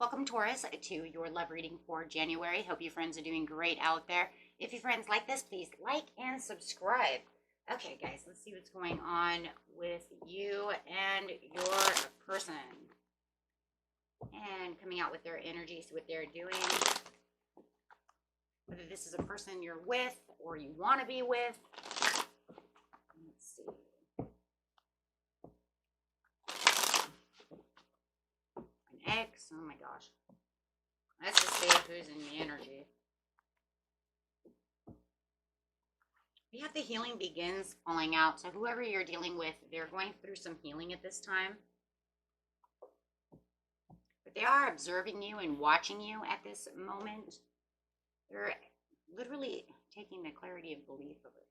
Welcome, Taurus, to your love reading for January. Hope you friends are doing great out there. If you friends like this, please like and subscribe. Okay, guys, let's see what's going on with you and your person. And coming out with their energies, what they're doing. Whether this is a person you're with or you want to be with. Let's see. X. Oh my gosh. Let's just see who's in the energy. We have the healing begins falling out. So whoever you're dealing with, they're going through some healing at this time. But they are observing you and watching you at this moment. They're literally taking the clarity of belief over here.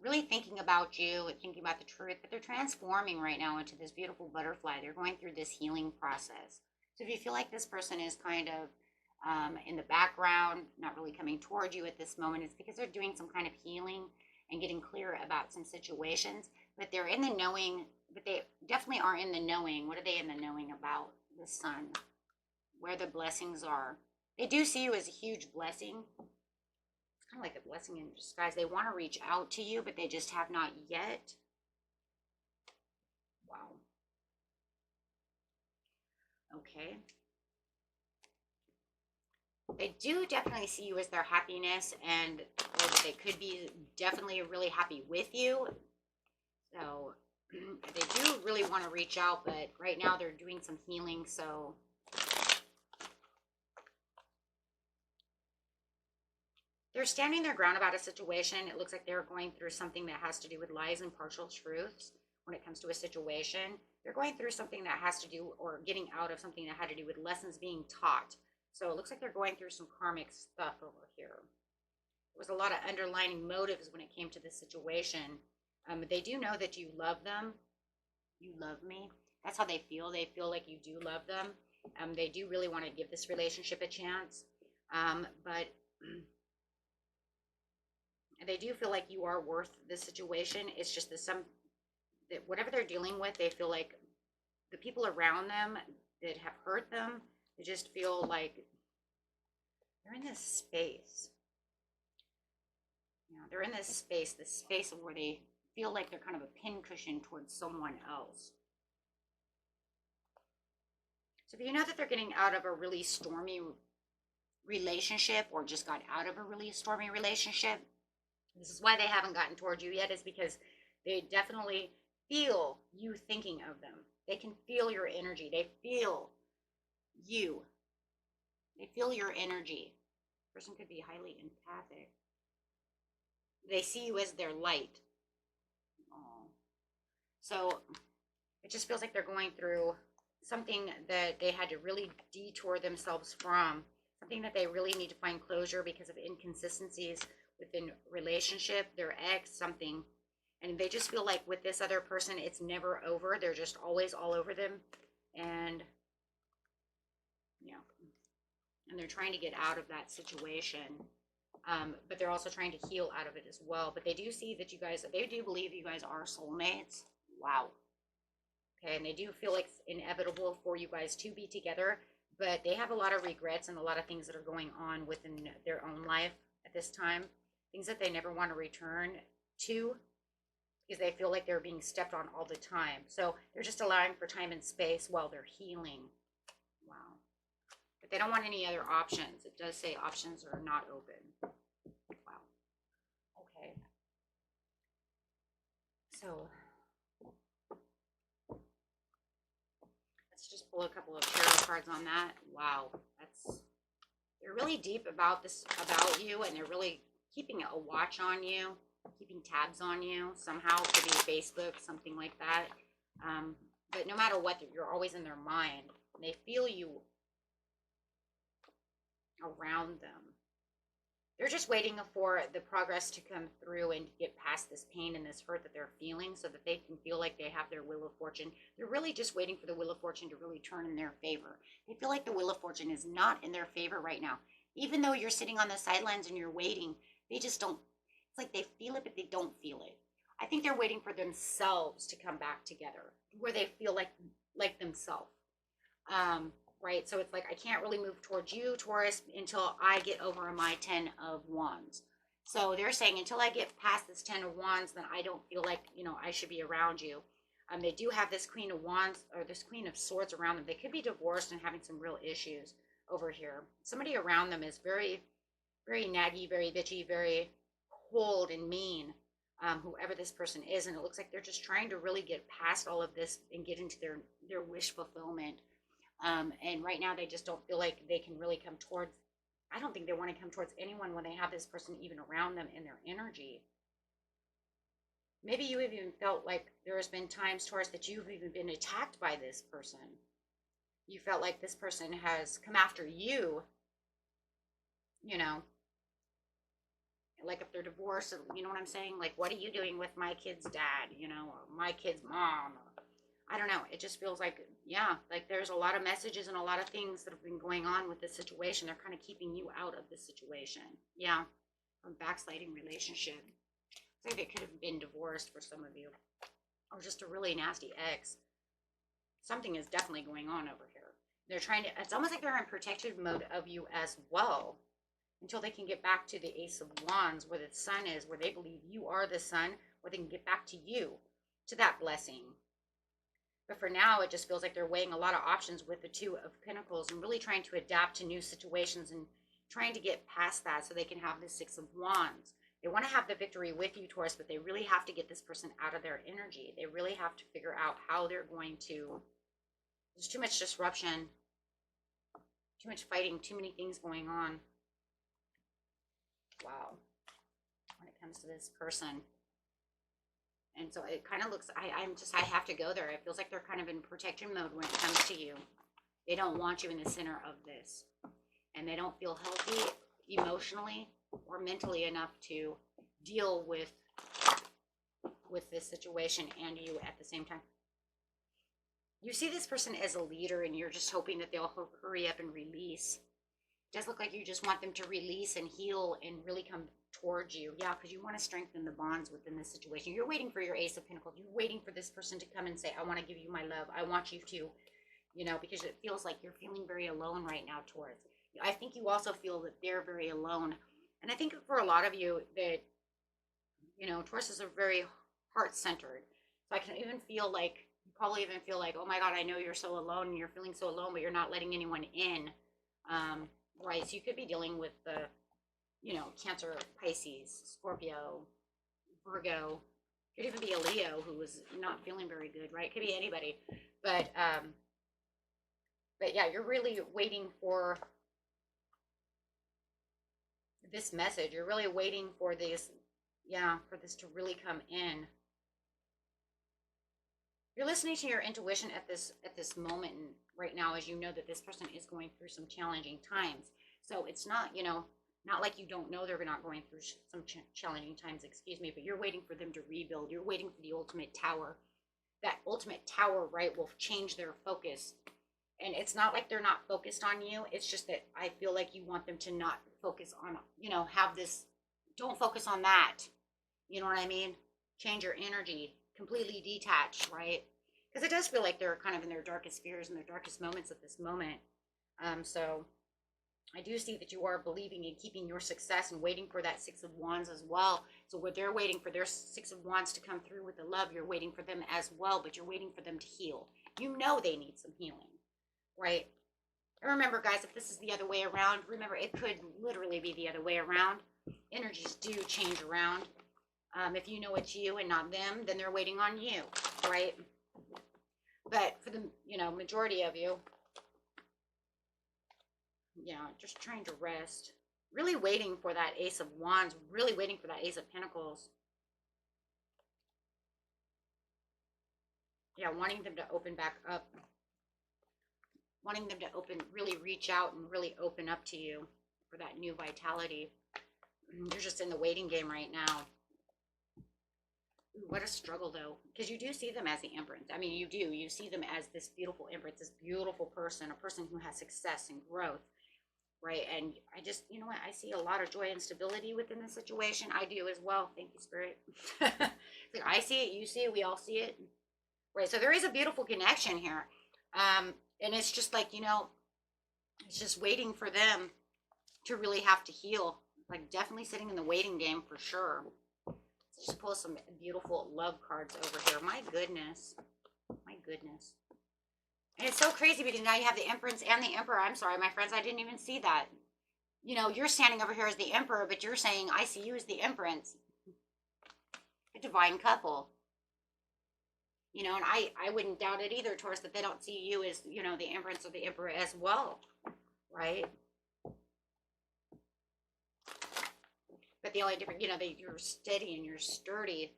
Really thinking about you and thinking about the truth, but they're transforming right now into this beautiful butterfly. They're going through this healing process. So if you feel like this person is kind of in the background, not really coming toward you at this moment, it's because they're doing some kind of healing and getting clear about some situations, but they're in the knowing, but they definitely are in the knowing. What are they in the knowing about the sun? Where the blessings are. They do see you as a huge blessing. Kind of like a blessing in disguise. They want to reach out to you, but they just have not yet. Wow. Okay. They do definitely see you as their happiness, and they could be definitely really happy with you. So they do really want to reach out, but right now they're doing some healing, so they're standing their ground about a situation. It looks like they're going through something that has to do with lies and partial truths when it comes to a situation. They're going through something that has to do, or getting out of something that had to do with lessons being taught. So it looks like they're going through some karmic stuff over here. There was a lot of underlying motives when it came to this situation. They do know that you love them. You love me. That's how they feel. They feel like you do love them. They do really want to give this relationship a chance. But they do feel like you are worth this situation. It's just that whatever they're dealing with, they feel like the people around them that have hurt them, they just feel like they're in this space. You know, they're in this space where they feel like they're kind of a pincushion towards someone else. So if you know that they're getting out of a really stormy relationship, or just got out of a really stormy relationship, this is why they haven't gotten toward you yet, is because they definitely feel you thinking of them. They can feel your energy. They feel you. They feel your energy. Person could be highly empathic. They see you as their light. Oh. So it just feels like they're going through something that they had to really detour themselves from, something that they really need to find closure because of inconsistencies within relationship, their ex, something. And they just feel like with this other person, it's never over. They're just always all over them. And, you know, and they're trying to get out of that situation. But they're also trying to heal out of it as well. But they do see that you guys, they do believe you guys are soulmates. Wow. Okay, and they do feel like it's inevitable for you guys to be together. But they have a lot of regrets and a lot of things that are going on within their own life at this time. Things that they never want to return to, because they feel like they're being stepped on all the time. So they're just allowing for time and space while they're healing. Wow. But they don't want any other options. It does say options are not open. Wow. Okay. So let's just pull a couple of tarot cards on that. Wow. They're really deep about this, about you, and they're really keeping a watch on you, keeping tabs on you somehow. Could be Facebook, something like that. But no matter what, you're always in their mind. And they feel you around them. They're just waiting for the progress to come through and get past this pain and this hurt that they're feeling, so that they can feel like they have their wheel of fortune. They're really just waiting for the wheel of fortune to really turn in their favor. They feel like the wheel of fortune is not in their favor right now. Even though you're sitting on the sidelines and you're waiting, they just don't. It's like they feel it, but they don't feel it. I think they're waiting for themselves to come back together, where they feel like themselves. Right? So it's like, I can't really move towards you, Taurus, until I get over my 10 of Wands. So they're saying until I get past this 10 of Wands, then I don't feel like, I should be around you. They do have this Queen of Wands or this Queen of Swords around them. They could be divorced and having some real issues over here. Somebody around them is very, very naggy, very bitchy, very cold and mean, whoever this person is. And it looks like they're just trying to really get past all of this and get into their wish fulfillment. And right now they just don't feel like they can really come towards, I don't think they want to come towards anyone when they have this person even around them in their energy. Maybe you have even felt like there has been times, Taurus, that you've even been attacked by this person. You felt like this person has come after you, you know, like if they're divorced, you know what I'm saying? Like, what are you doing with my kid's dad, or my kid's mom? I don't know. It just feels like, yeah, like there's a lot of messages and a lot of things that have been going on with this situation. They're kind of keeping you out of this situation. Yeah. From backsliding relationship. I think they could have been divorced for some of you. Or just a really nasty ex. Something is definitely going on over here. They're trying to, it's almost like they're in protective mode of you as well. Until they can get back to the Ace of Wands, where the sun is, where they believe you are the sun, where they can get back to you, to that blessing. But for now, it just feels like they're weighing a lot of options with the Two of Pentacles and really trying to adapt to new situations and trying to get past that so they can have the Six of Wands. They want to have the victory with you, Taurus, but they really have to get this person out of their energy. They really have to figure out how they're going to. There's too much disruption, too much fighting, too many things going on. Wow. When it comes to this person. And so it kind of looks, I have to go there. It feels like they're kind of in protection mode when it comes to you. They don't want you in the center of this. And they don't feel healthy emotionally or mentally enough to deal with this situation and you at the same time. You see this person as a leader and you're just hoping that they'll hurry up and release. It does look like you just want them to release and heal and really come towards you. Yeah, because you want to strengthen the bonds within this situation. You're waiting for your Ace of Pentacles. You're waiting for this person to come and say, I want to give you my love. I want you to, because it feels like you're feeling very alone right now, Taurus. I think you also feel that they're very alone. And I think for a lot of you that, Tauruses are very heart-centered. So I can even feel like, you probably even feel like, oh my God, I know you're so alone and you're feeling so alone, but you're not letting anyone in. Right, so you could be dealing with the, Cancer, Pisces, Scorpio, Virgo. Could even be a Leo who is not feeling very good, right? It could be anybody. But yeah, you're really waiting for this message. You're really waiting for this, for this to really come in. You're listening to your intuition at this moment and right now, as you know that this person is going through some challenging times. So it's not, not like you don't know they're not going through some challenging times, but you're waiting for them to rebuild. You're waiting for the ultimate tower. That ultimate tower, right, will change their focus. And it's not like they're not focused on you. It's just that I feel like you want them to not focus on, have this, don't focus on that. You know what I mean? Change your energy. Completely detached, right? Because it does feel like they're kind of in their darkest fears and their darkest moments at this moment. So I do see that you are believing in keeping your success and waiting for that Six of Wands as well. So where they're waiting for their Six of Wands to come through with the love, you're waiting for them as well, but you're waiting for them to heal. You know they need some healing, right? And remember, guys, if this is the other way around, remember it could literally be the other way around. Energies do change around. If you know it's you and not them, then they're waiting on you, right? But for the, majority of you, just trying to rest. Really waiting for that Ace of Wands, really waiting for that Ace of Pentacles. Yeah, wanting them to open back up. Wanting them to really reach out and really open up to you for that new vitality. You're just in the waiting game right now. Ooh, what a struggle, though, because you do see them as the Empress. I mean, you do. You see them as this beautiful Empress, this beautiful person, a person who has success and growth, right? And I just, what? I see a lot of joy and stability within the situation. I do as well. Thank you, Spirit. I see it. You see it. We all see it, right? So there is a beautiful connection here. And it's just like, it's just waiting for them to really have to heal. Like definitely sitting in the waiting game for sure. Let's just pull some beautiful love cards over here. My goodness. My goodness. And it's so crazy because now you have the Empress and the Emperor. I'm sorry, my friends, I didn't even see that. You're standing over here as the Emperor, but you're saying, I see you as the Empress. A divine couple. And I wouldn't doubt it either, Taurus, that they don't see you as, the Empress or the Emperor as well, right? But the only difference, that you're steady and you're sturdy,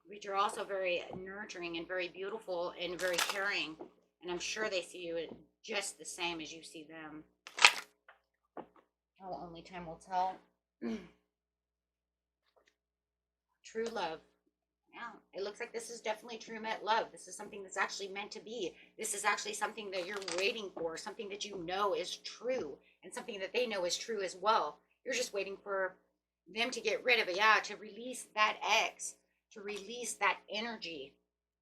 but you're also very nurturing and very beautiful and very caring. And I'm sure they see you just the same as you see them. Oh, only time will tell. True love. Yeah, it looks like this is definitely true met love. This is something that's actually meant to be. This is actually something that you're waiting for, something that you know is true, and something that they know is true as well. You're just waiting for them to get rid of it, to release that X, to release that energy,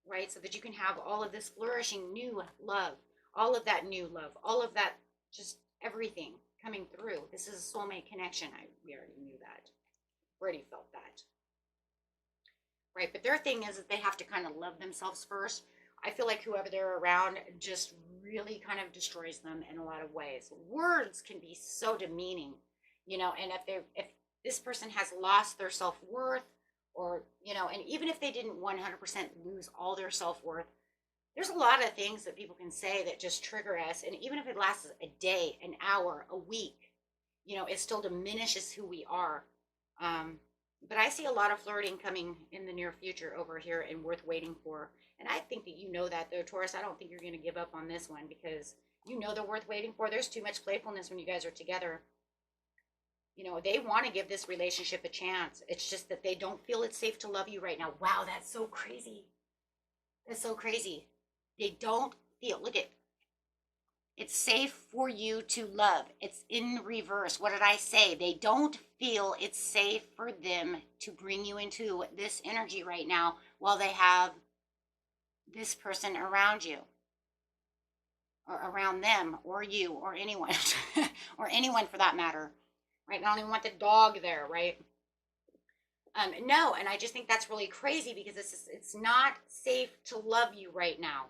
right? So that you can have all of this flourishing new love, all of that new love, all of that, just everything coming through. This is a soulmate connection. We already knew that. Already felt that. Right, but their thing is that they have to kind of love themselves first. I feel like whoever they're around just really kind of destroys them in a lot of ways. Words can be so demeaning, and if this person has lost their self-worth, or and even if they didn't 100% lose all their self-worth, there's a lot of things that people can say that just trigger us, and even if it lasts a day, an hour, a week, it still diminishes who we are. But I see a lot of flirting coming in the near future over here and worth waiting for. And I think that you know that, though, Taurus. I don't think you're going to give up on this one because they're worth waiting for. There's too much playfulness when you guys are together. They want to give this relationship a chance. It's just that they don't feel it's safe to love you right now. Wow, that's so crazy. That's so crazy. They don't feel, look at, it's safe for you to love. It's in reverse. What did I say? They don't feel it's safe for them to bring you into this energy right now while they have this person around you, or around them, or you, or anyone, or anyone for that matter, right? I don't even want the dog there, right? No, and I just think that's really crazy because it's not safe to love you right now.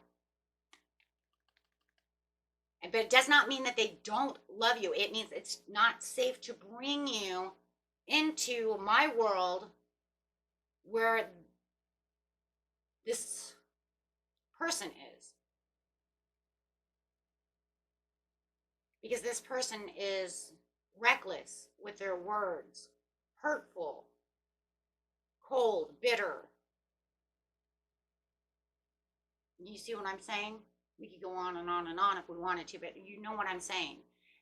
But it does not mean that they don't love you. It means it's not safe to bring you into my world where this person is. Because this person is reckless with their words, hurtful, cold, bitter. You see what I'm saying? We could go on and on and on if we wanted to, but you know what I'm saying.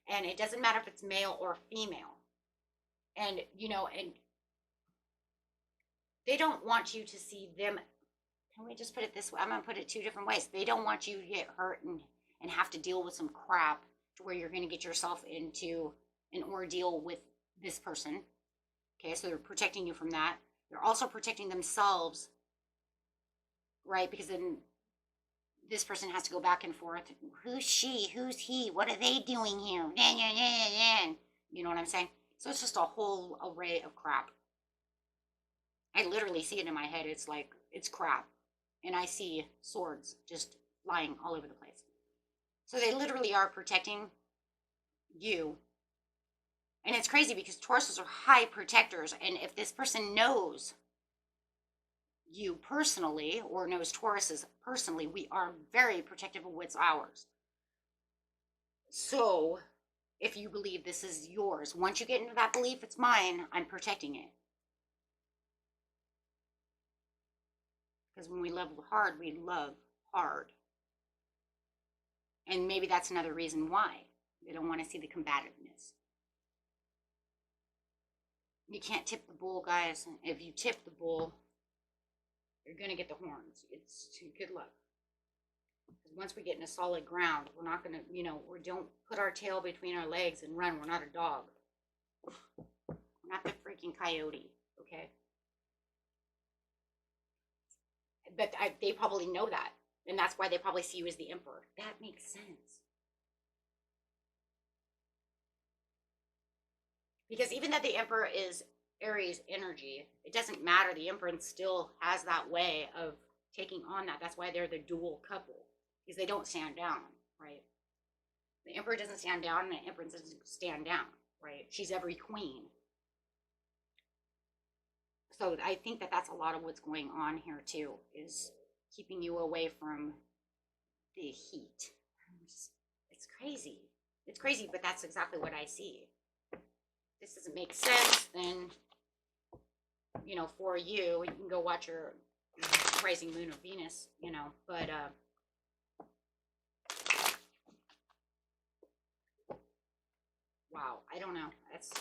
And it doesn't matter if it's male or female. And, and they don't want you to see them. Can we just put it this way? I'm going to put it two different ways. They don't want you to get hurt and have to deal with some crap to where you're going to get yourself into an ordeal with this person. Okay, so they're protecting you from that. They're also protecting themselves, right? Because then this person has to go back and forth. Who's she? Who's he? What are they doing here? You know what I'm saying? So it's just a whole array of crap. I literally see it in my head. It's like, it's crap. And I see swords just flying all over the place. So they literally are protecting you. And it's crazy because Tauruses are high protectors. And if this person knows you personally or knows Tauruses personally, we are very protective of what's ours. So if you believe this is yours, once you get into that belief, it's mine, I'm protecting it. Because when we love hard, we love hard. And maybe that's another reason why they don't want to see the combativeness. You can't tip the bull, guys. If you tip the bull, you're going to get the horns. It's good luck. Because once we get into solid ground, we're not going to, we don't put our tail between our legs and run. We're not a dog. We're not the freaking coyote, okay? But they probably know that. And that's why they probably see you as the Emperor. That makes sense. Because even though the Emperor is Aries energy, it doesn't matter. The Emperor still has that way of taking on that. That's why they're the dual couple, because they don't stand down, right? The Emperor doesn't stand down, and the Empress doesn't stand down, right? She's every queen. So I think that that's a lot of what's going on here too, is keeping you away from the heat. It's crazy. It's crazy, but that's exactly what I see. This doesn't make sense, then, you know, for you, you can go watch your rising moon of Venus, you know, but wow, I don't know. That's,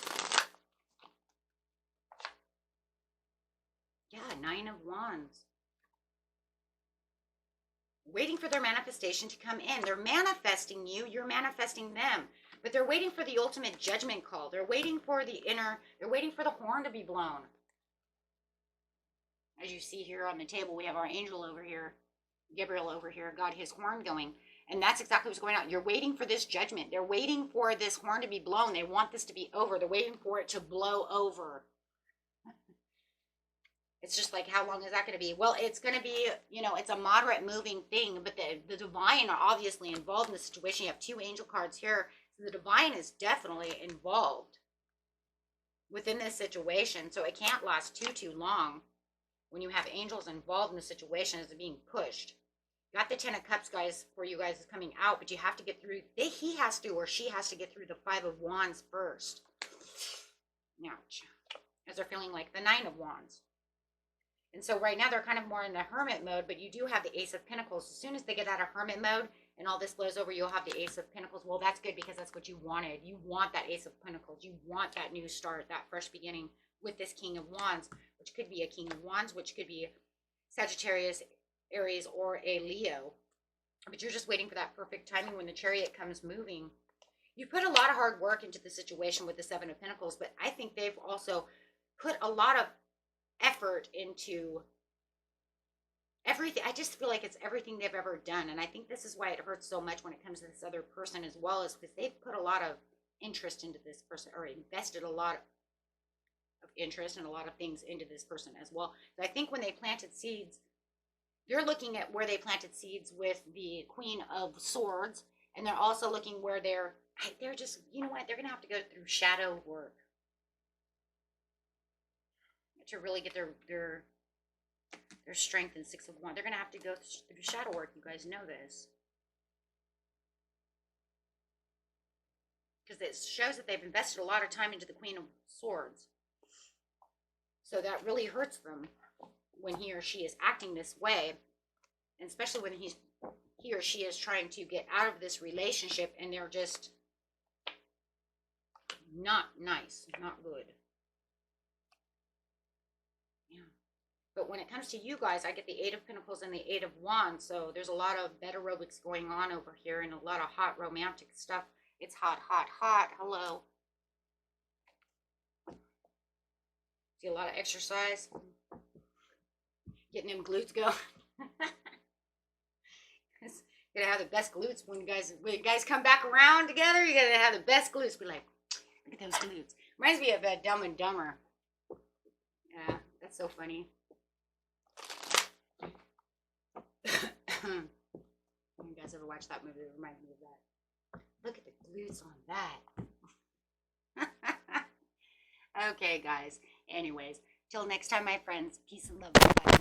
yeah, 9 of Wands. Waiting for their manifestation to come in. They're manifesting you, you're manifesting them. But they're waiting for the ultimate judgment call. They're waiting for they're waiting for the horn to be blown. As you see here on the table, we have our angel over here, Gabriel over here, got his horn going. And that's exactly what's going on. You're waiting for this judgment. They're waiting for this horn to be blown. They want this to be over. They're waiting for it to blow over. It's just like, how long is that going to be? Well, it's going to be, you know, it's a moderate moving thing, but the divine are obviously involved in the situation. You have 2 angel cards here. So the divine is definitely involved within this situation. So it can't last too long when you have angels involved in the situation as being pushed. Got the 10 of Cups, guys, for you guys is coming out, but you have to get through, he has to, or she has to get through the 5 of Wands first. Ouch. As they're feeling like the 9 of Wands. And so right now they're kind of more in the hermit mode, but you do have the Ace of Pentacles. As soon as they get out of hermit mode and all this blows over, you'll have the Ace of Pentacles. Well, that's good because that's what you wanted. You want that Ace of Pentacles. You want that new start, that fresh beginning with this King of Wands, which could be a King of Wands, which could be Sagittarius, Aries, or a Leo. But you're just waiting for that perfect timing when the Chariot comes moving. You put a lot of hard work into the situation with the 7 of Pentacles, but I think they've also put a lot of effort into everything. I just feel like it's everything they've ever done, and I think this is why it hurts so much when it comes to this other person as well, is because they've put a lot of interest into this person, or invested a lot of interest and a lot of things into this person as well. So I think when they planted seeds, they're looking at where they planted seeds with the Queen of Swords, and they're also looking where they're just, you know what, they're gonna have to go through shadow work to really get their strength in 6 of Wands. They're going to have to go through shadow work. You guys know this. Because it shows that they've invested a lot of time into the Queen of Swords. So that really hurts them when he or she is acting this way. And especially when he or she is trying to get out of this relationship and they're just not nice, not good. But when it comes to you guys, I get the 8 of Pentacles and the 8 of Wands. So there's a lot of bed aerobics going on over here and a lot of hot romantic stuff. It's hot, hot, hot. Hello. See a lot of exercise. Getting them glutes going. You're gonna have the best glutes when you guys come back around together. You're gonna have the best glutes. Be like, look at those glutes. Reminds me of Dumb and Dumber. Yeah, that's so funny. You guys ever watch that movie? It reminds me of that. Look at the glutes on that. Okay, guys. Anyways, till next time, my friends. Peace and love. Bye.